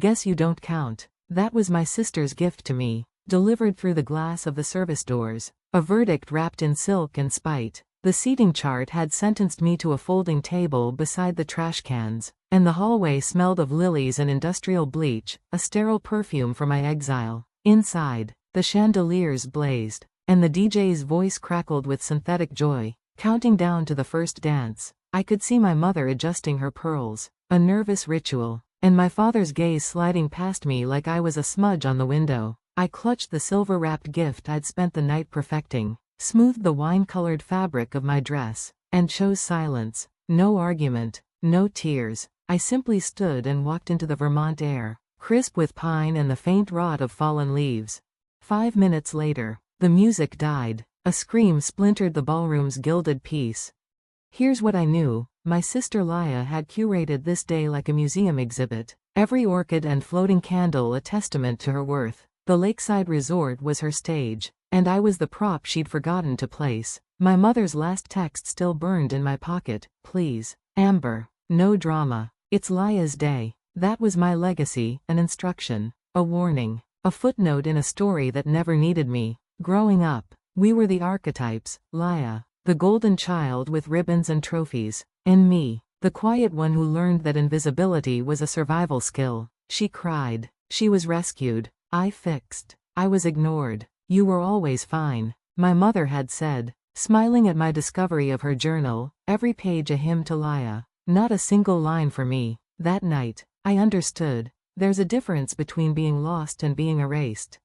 Guess you don't count. That was my sister's gift to me, delivered through the glass of the service doors. A verdict wrapped in silk and spite. The seating chart had sentenced me to a folding table beside the trash cans, and the hallway smelled of lilies and industrial bleach, a sterile perfume for my exile. Inside, the chandeliers blazed, and the DJ's voice crackled with synthetic joy, counting down to the first dance. I could see my mother adjusting her pearls, a nervous ritual, and my father's gaze sliding past me like I was a smudge on the window. I clutched the silver-wrapped gift I'd spent the night perfecting, smoothed the wine-colored fabric of my dress, and chose silence. No argument, no tears. I simply stood and walked into the Vermont air, crisp with pine and the faint rot of fallen leaves. 5 minutes later, the music died. A scream splintered the ballroom's gilded peace. Here's what I knew. My sister Laya had curated this day like a museum exhibit, every orchid and floating candle a testament to her worth. The lakeside resort was her stage, and I was the prop she'd forgotten to place. My mother's last text still burned in my pocket. Please, Amber, no drama. It's Laya's day. That was my legacy, an instruction, a warning, a footnote in a story that never needed me. Growing up, we were the archetypes: Laya, the golden child with ribbons and trophies, and me, the quiet one who learned that invisibility was a survival skill. She cried. She was rescued. I fixed. I was ignored. You were always fine, my mother had said, smiling at my discovery of her journal, every page a hymn to Laya, not a single line for me. That night, I understood. There's a difference between being lost and being erased.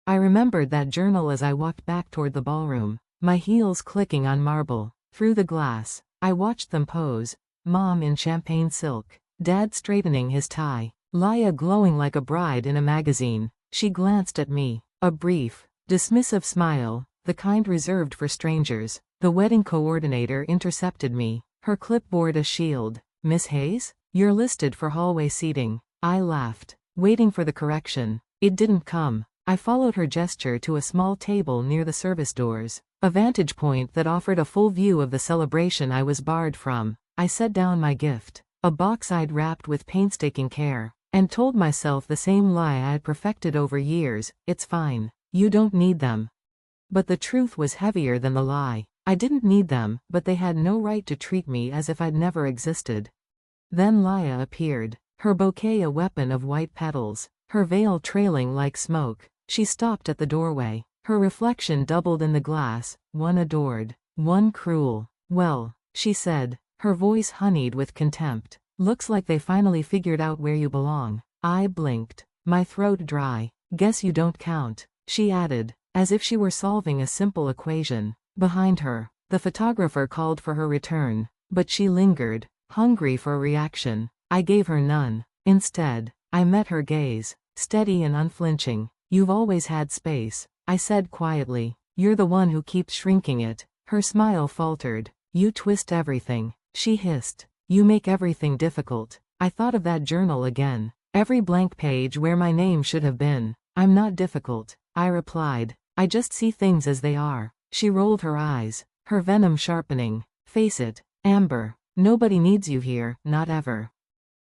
I remembered that journal as I walked back toward the ballroom, my heels clicking on marble. Through the glass, I watched them pose, Mom in champagne silk, Dad straightening his tie, Laya glowing like a bride in a magazine. She glanced at me, a brief, dismissive smile, the kind reserved for strangers. The wedding coordinator intercepted me, her clipboard a shield. Miss Hayes, you're listed for hallway seating. I laughed, waiting for the correction. It didn't come. I followed her gesture to a small table near the service doors, a vantage point that offered a full view of the celebration I was barred from. I set down my gift, a box I'd wrapped with painstaking care, and told myself the same lie I'd perfected over years: it's fine. You don't need them. But the truth was heavier than the lie. I didn't need them, but they had no right to treat me as if I'd never existed. Then Laya appeared, her bouquet a weapon of white petals, her veil trailing like smoke. She stopped at the doorway, her reflection doubled in the glass, one adored, one cruel. Well, she said, her voice honeyed with contempt, looks like they finally figured out where you belong. I blinked, my throat dry. Guess you don't count, she added, as if she were solving a simple equation. Behind her, the photographer called for her return, but she lingered, hungry for a reaction. I gave her none. Instead, I met her gaze, steady and unflinching. You've always had space, I said quietly. You're the one who keeps shrinking it. Her smile faltered. You twist everything, she hissed. You make everything difficult. I thought of that journal again, every blank page where my name should have been. I'm not difficult, I replied. I just see things as they are. She rolled her eyes, her venom sharpening. Face it, Amber, nobody needs you here, not ever.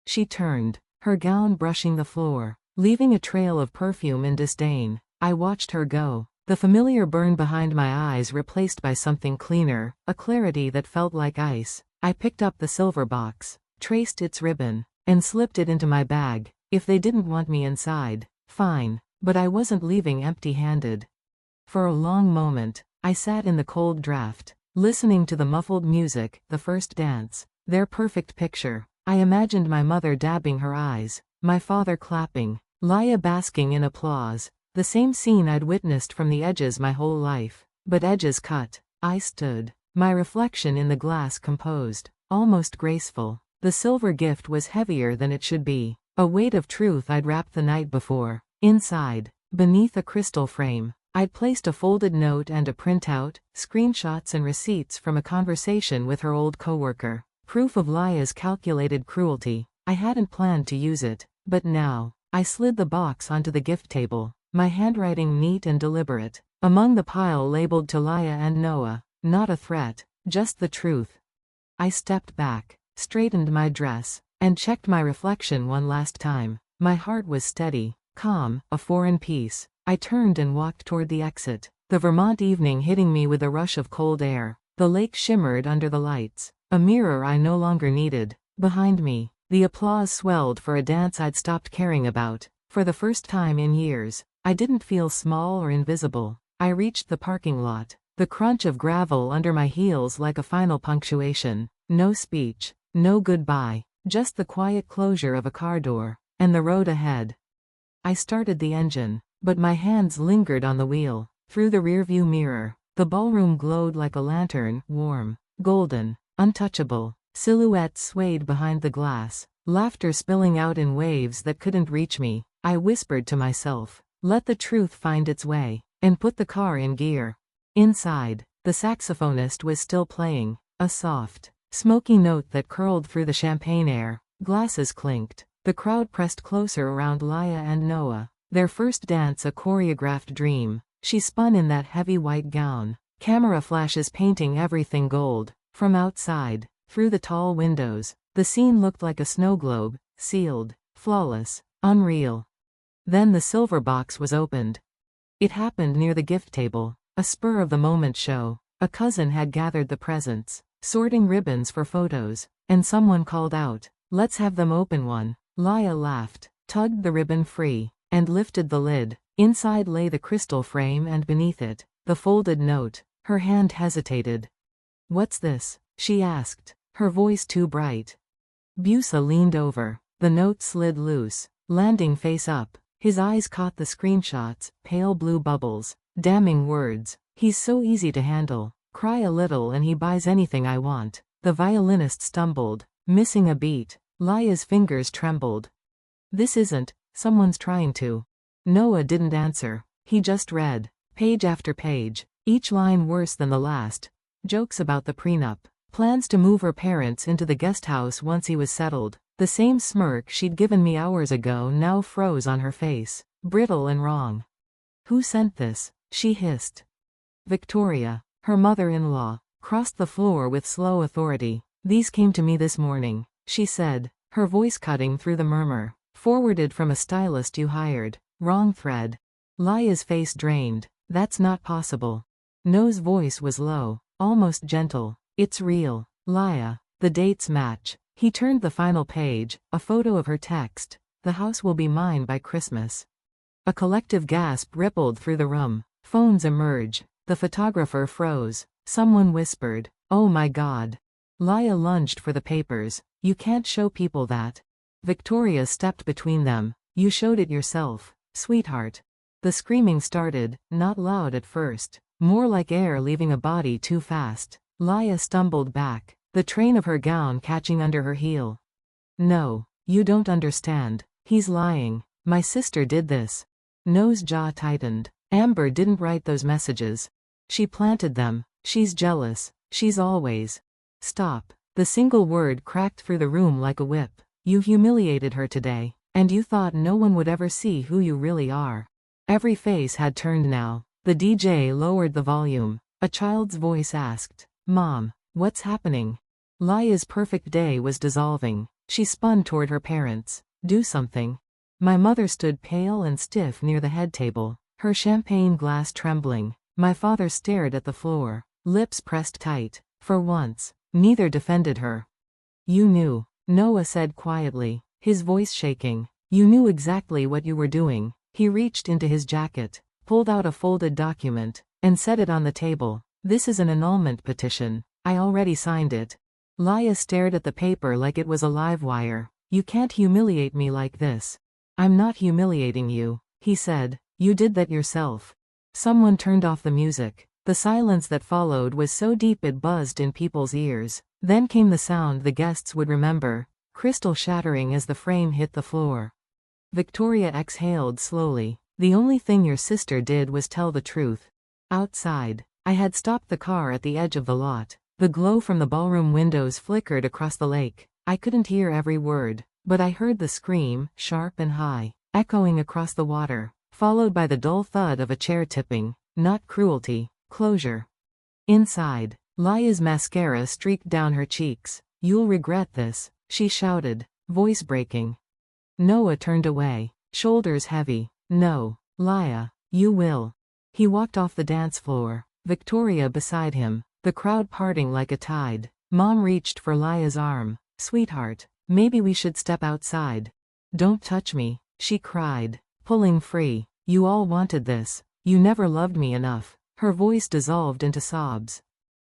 She turned, her gown brushing the floor, leaving a trail of perfume and disdain. I watched her go, the familiar burn behind my eyes replaced by something cleaner, a clarity that felt like ice. I picked up the silver box, traced its ribbon, and slipped it into my bag. If they didn't want me inside, fine, but I wasn't leaving empty-handed. For a long moment, I sat in the cold draft, listening to the muffled music, the first dance, their perfect picture. I imagined my mother dabbing her eyes, my father clapping, Laya basking in applause, the same scene I'd witnessed from the edges my whole life. But edges cut. I stood, my reflection in the glass composed, almost graceful. The silver gift was heavier than it should be, a weight of truth I'd wrapped the night before. Inside, beneath a crystal frame, I'd placed a folded note and a printout, screenshots and receipts from a conversation with her old coworker. Proof of Laya's calculated cruelty. I hadn't planned to use it, but now, I slid the box onto the gift table, my handwriting neat and deliberate. Among the pile labeled to Laya and Noah, not a threat, just the truth. I stepped back, straightened my dress, and checked my reflection one last time. My heart was steady, calm, a foreign peace. I turned and walked toward the exit, the Vermont evening hitting me with a rush of cold air. The lake shimmered under the lights, a mirror I no longer needed. Behind me, the applause swelled for a dance I'd stopped caring about. For the first time in years, I didn't feel small or invisible. I reached the parking lot, the crunch of gravel under my heels like a final punctuation. No speech, no goodbye, just the quiet closure of a car door, and the road ahead. I started the engine, but my hands lingered on the wheel. Through the rearview mirror, the ballroom glowed like a lantern, warm, golden, untouchable. Silhouettes swayed behind the glass, laughter spilling out in waves that couldn't reach me. I whispered to myself, let the truth find its way, and put the car in gear. Inside, the saxophonist was still playing, a soft, smoky note that curled through the champagne air. Glasses clinked. The crowd pressed closer around Laya and Noah, their first dance a choreographed dream. She spun in that heavy white gown, camera flashes painting everything gold. From outside, through the tall windows, the scene looked like a snow globe, sealed, flawless, unreal. Then the silver box was opened. It happened near the gift table, a spur-of-the-moment show. A cousin had gathered the presents, sorting ribbons for photos, and someone called out, let's have them open one. Laya laughed, tugged the ribbon free, and lifted the lid. Inside lay the crystal frame and beneath it, the folded note. Her hand hesitated. What's this? She asked, her voice too bright. Busa leaned over. The note slid loose, landing face up. His eyes caught the screenshots, pale blue bubbles, damning words. He's so easy to handle. Cry a little and he buys anything I want. The violinist stumbled, missing a beat. Laya's fingers trembled. This isn't, someone's trying to. Noah didn't answer. He just read, page after page, each line worse than the last. Jokes about the prenup. Plans to move her parents into the guest house once he was settled. The same smirk she'd given me hours ago now froze on her face, brittle and wrong. Who sent this? She hissed. Victoria, her mother-in-law, crossed the floor with slow authority. These came to me this morning, she said, her voice cutting through the murmur. Forwarded from a stylist you hired. Wrong thread. Laya's face drained. That's not possible. No's voice was low, almost gentle. It's real, Laya. The dates match. He turned the final page, a photo of her text. The house will be mine by Christmas. A collective gasp rippled through the room. Phones emerge. The photographer froze. Someone whispered, oh my God. Laya lunged for the papers. You can't show people that. Victoria stepped between them. You showed it yourself, sweetheart. The screaming started, not loud at first, more like air leaving a body too fast. Laya stumbled back, the train of her gown catching under her heel. No, you don't understand. He's lying. My sister did this. No's jaw tightened. Amber didn't write those messages. She planted them. She's jealous. She's always. Stop. The single word cracked through the room like a whip. You humiliated her today, and you thought no one would ever see who you really are. Every face had turned now. The DJ lowered the volume. A child's voice asked, Mom, what's happening? Laya's perfect day was dissolving. She spun toward her parents. Do something. My mother stood pale and stiff near the head table, her champagne glass trembling. My father stared at the floor, lips pressed tight. For once, neither defended her. You knew, Noah said quietly, his voice shaking. You knew exactly what you were doing. He reached into his jacket, pulled out a folded document, and set it on the table. This is an annulment petition. I already signed it. Laya stared at the paper like it was a live wire. You can't humiliate me like this. I'm not humiliating you, he said. You did that yourself. Someone turned off the music. The silence that followed was so deep it buzzed in people's ears. Then came the sound the guests would remember, crystal shattering as the frame hit the floor. Victoria exhaled slowly. The only thing your sister did was tell the truth. Outside, I had stopped the car at the edge of the lot. The glow from the ballroom windows flickered across the lake. I couldn't hear every word, but I heard the scream, sharp and high, echoing across the water, followed by the dull thud of a chair tipping. Not cruelty, closure. Inside, Laya's mascara streaked down her cheeks. You'll regret this, she shouted, voice breaking. Noah turned away, shoulders heavy. No, Laya, you will. He walked off the dance floor, Victoria beside him, the crowd parting like a tide. Mom reached for Laya's arm. Sweetheart, maybe we should step outside. Don't touch me, she cried, pulling free. You all wanted this. You never loved me enough. Her voice dissolved into sobs.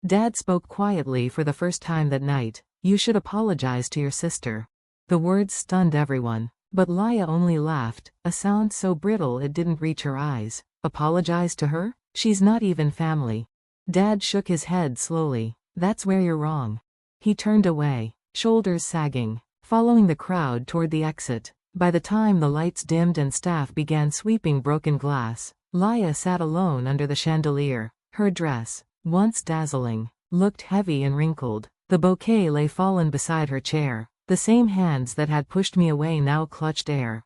Dad spoke quietly for the first time that night. You should apologize to your sister. The words stunned everyone, but Laya only laughed, a sound so brittle it didn't reach her eyes. Apologize to her? She's not even family. Dad shook his head slowly. That's where you're wrong. He turned away, shoulders sagging, following the crowd toward the exit. By the time the lights dimmed and staff began sweeping broken glass, Laya sat alone under the chandelier. Her dress, once dazzling, looked heavy and wrinkled. The bouquet lay fallen beside her chair. The same hands that had pushed me away now clutched air.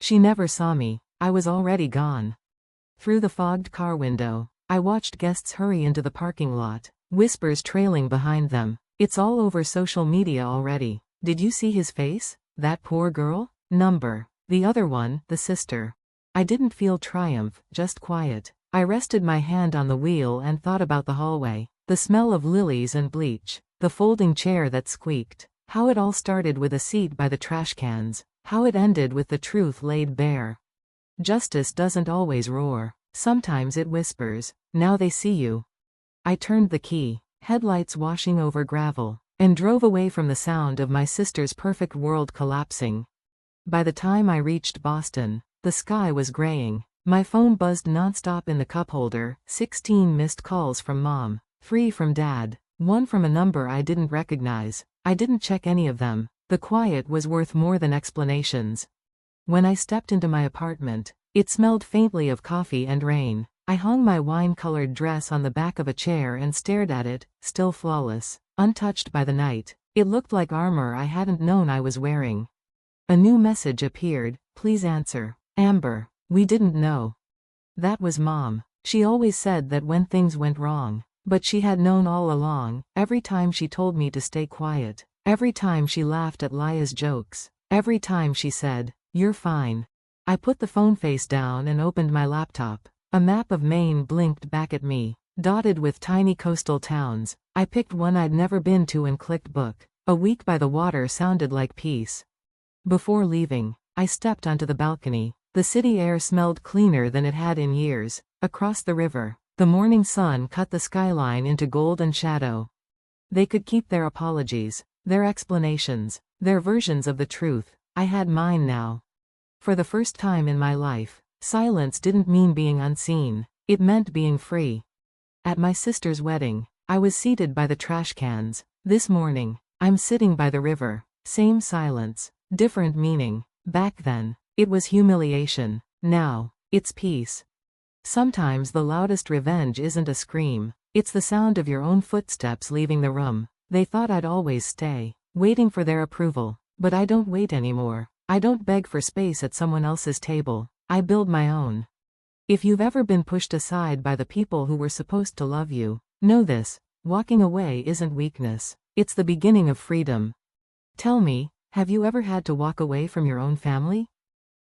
She never saw me. I was already gone. Through the fogged car window, I watched guests hurry into the parking lot, whispers trailing behind them. It's all over social media already. Did you see his face? That poor girl? Number. The other one, the sister. I didn't feel triumph, just quiet. I rested my hand on the wheel and thought about the hallway, the smell of lilies and bleach, the folding chair that squeaked. How it all started with a seat by the trash cans. How it ended with the truth laid bare. Justice doesn't always roar. Sometimes it whispers. Now they see you. I turned the key, headlights washing over gravel, and drove away from the sound of my sister's perfect world collapsing. By the time I reached Boston, the sky was graying. My phone buzzed nonstop in the cup holder. 16 missed calls from Mom, 3 from Dad, 1 from a number I didn't recognize. I didn't check any of them. The quiet was worth more than explanations. When I stepped into my apartment, it smelled faintly of coffee and rain. I hung my wine-colored dress on the back of a chair and stared at it, still flawless, untouched by the night. It looked like armor I hadn't known I was wearing. A new message appeared. Please answer. Amber, we didn't know. That was Mom. She always said that when things went wrong. But she had known all along. Every time she told me to stay quiet. Every time she laughed at Laya's jokes. Every time she said, "You're fine." I put the phone face down and opened my laptop. A map of Maine blinked back at me, dotted with tiny coastal towns. I picked one I'd never been to and clicked book. A week by the water sounded like peace. Before leaving, I stepped onto the balcony. The city air smelled cleaner than it had in years. Across the river, the morning sun cut the skyline into gold and shadow. They could keep their apologies, their explanations, their versions of the truth. I had mine now. For the first time in my life, silence didn't mean being unseen. It meant being free. At my sister's wedding, I was seated by the trash cans. This morning, I'm sitting by the river. Same silence, different meaning. Back then, it was humiliation. Now, it's peace. Sometimes the loudest revenge isn't a scream. It's the sound of your own footsteps leaving the room. They thought I'd always stay, waiting for their approval. But I don't wait anymore. I don't beg for space at someone else's table. I build my own. If you've ever been pushed aside by the people who were supposed to love you, know this: walking away isn't weakness. It's the beginning of freedom. Tell me, have you ever had to walk away from your own family?